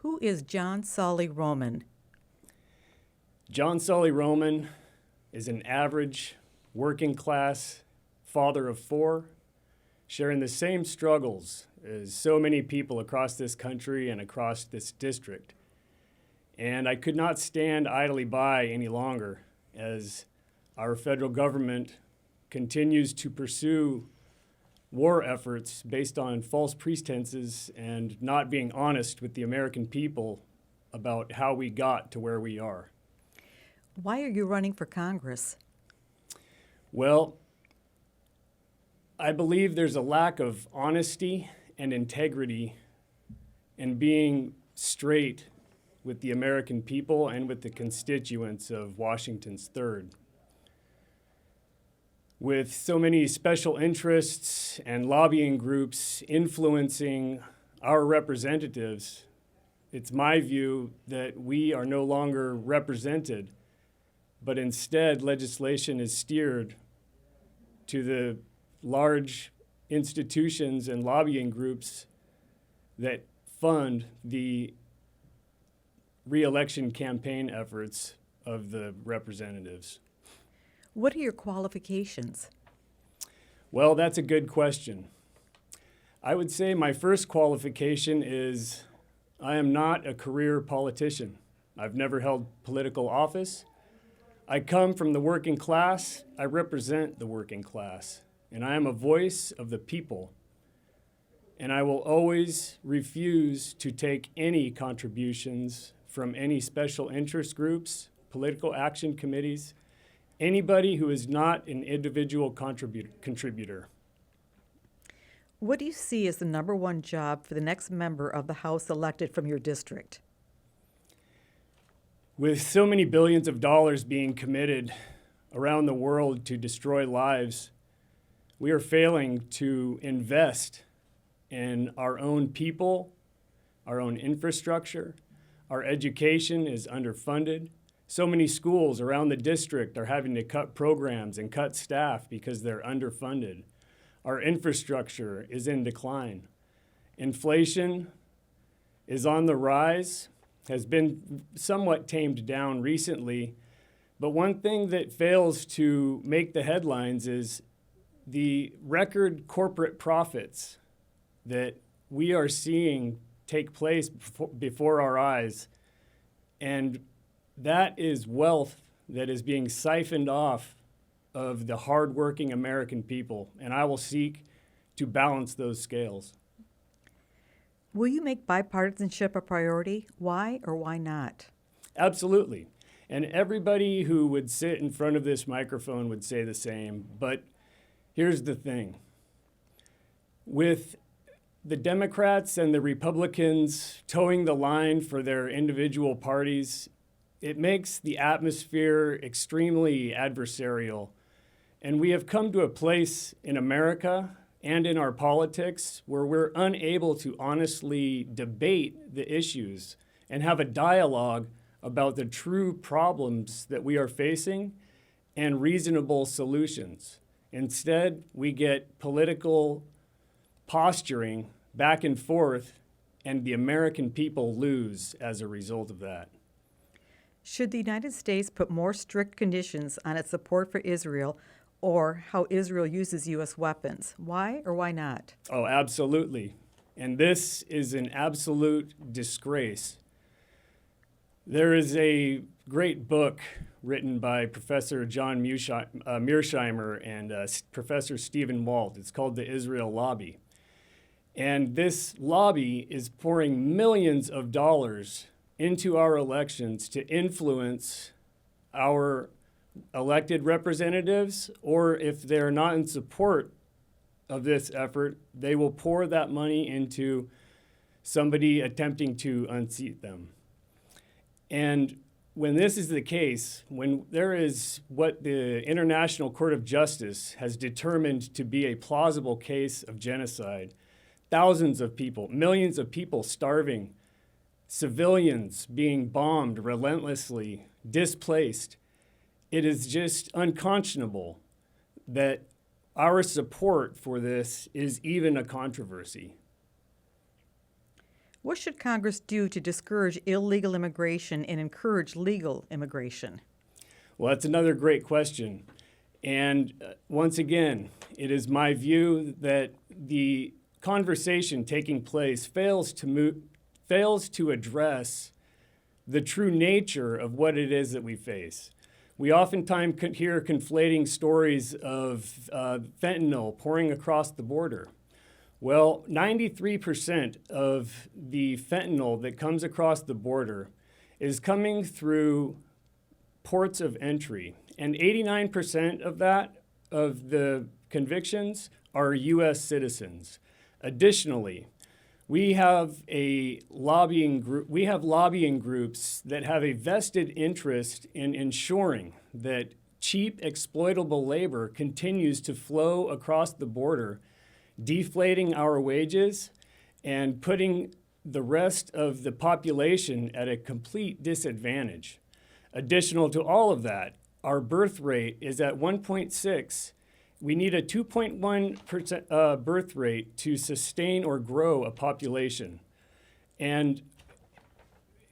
Who is John Saulie-Rohman? John Saulie-Rohman is an average, working class father of four, sharing the same struggles as so many people across this country and across this district. And I could not stand idly by any longer as our federal government continues to pursue war efforts based on false pretenses and not being honest with the American people about how we got to where we are. Why are you running for Congress? Well, I believe there's a lack of honesty and integrity in being straight with the American people and with the constituents of Washington's 3rd. With so many special interests and lobbying groups influencing our representatives, it's my view that we are no longer represented, but instead legislation is steered to the large institutions and lobbying groups that fund the re-election campaign efforts of the representatives. What are your qualifications? Well, that's a good question. I would say my first qualification is I am not a career politician. I've never held political office. I come from the working class. I represent the working class, and I am a voice of the people. And I will always refuse to take any contributions from any special interest groups, political action committees, anybody who is not an individual contributor. What do you see as the number one job for the next member of the House elected from your district? With so many billions of dollars being committed around the world to destroy lives, we are failing to invest in our own people, our own infrastructure. Our education is underfunded. So many schools around the district are having to cut programs and cut staff because they're underfunded. Our infrastructure is in decline. Inflation is on the rise, has been somewhat tamed down recently, but one thing that fails to make the headlines is the record corporate profits that we are seeing take place before our eyes. And that is wealth that is being siphoned off of the hardworking American people, and I will seek to balance those scales. Will you make bipartisanship a priority? Why or why not? Absolutely. And everybody who would sit in front of this microphone would say the same, but here's the thing. With the Democrats and the Republicans towing the line for their individual parties, it makes the atmosphere extremely adversarial. And we have come to a place in America and in our politics where we're unable to honestly debate the issues and have a dialogue about the true problems that we are facing and reasonable solutions. Instead, we get political posturing back and forth, and the American people lose as a result of that. Should the United States put more strict conditions on its support for Israel or how Israel uses U.S. weapons? Why or why not? Oh, absolutely. And this is an absolute disgrace. There is a great book written by Professor John Mearsheimer and Professor Stephen Walt. It's called The Israel Lobby. And this lobby is pouring millions of dollars into our elections to influence our elected representatives, or if they're not in support of this effort, they will pour that money into somebody attempting to unseat them. And when this is the case, when there is what the International Court of Justice has determined to be a plausible case of genocide, thousands of people, millions of people starving, civilians being bombed relentlessly, displaced, it is just unconscionable that our support for this is even a controversy. What should Congress do to discourage illegal immigration and encourage legal immigration? Well, that's another great question. And once again, it is my view that the conversation taking place fails to address the true nature of what it is that we face. We oftentimes hear conflating stories of fentanyl pouring across the border. Well, 93% of the fentanyl that comes across the border is coming through ports of entry, and 89% of the convictions are U.S. citizens. Additionally, we have lobbying groups that have a vested interest in ensuring that cheap, exploitable labor continues to flow across the border, deflating our wages and putting the rest of the population at a complete disadvantage. Additional to all of that, our birth rate is at 1.6. We need a 2.1% birth rate to sustain or grow a population. And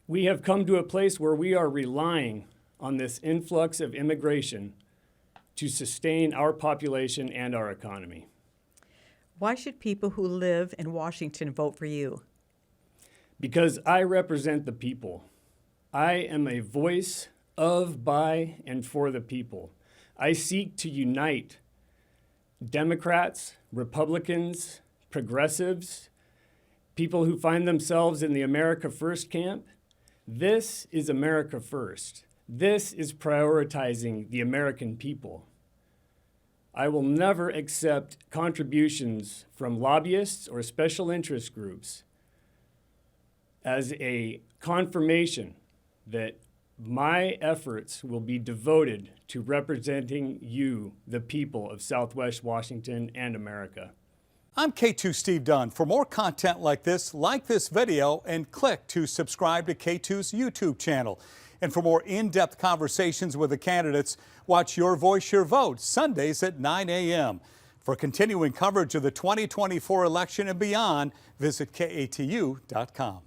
we have come to a place where we are relying on this influx of immigration to sustain our population and our economy. Why should people who live in Washington vote for you? Because I represent the people. I am a voice of, by, and for the people. I seek to unite Democrats, Republicans, progressives, people who find themselves in the America First camp. This is America First. This is prioritizing the American people. I will never accept contributions from lobbyists or special interest groups as a confirmation that my efforts will be devoted to representing you, the people of Southwest Washington and America. I'm K2 Steve Dunn. For more content like this video and click to subscribe to K2's YouTube channel. And for more in-depth conversations with the candidates, watch Your Voice, Your Vote Sundays at 9 a.m. For continuing coverage of the 2024 election and beyond, visit KATU.com.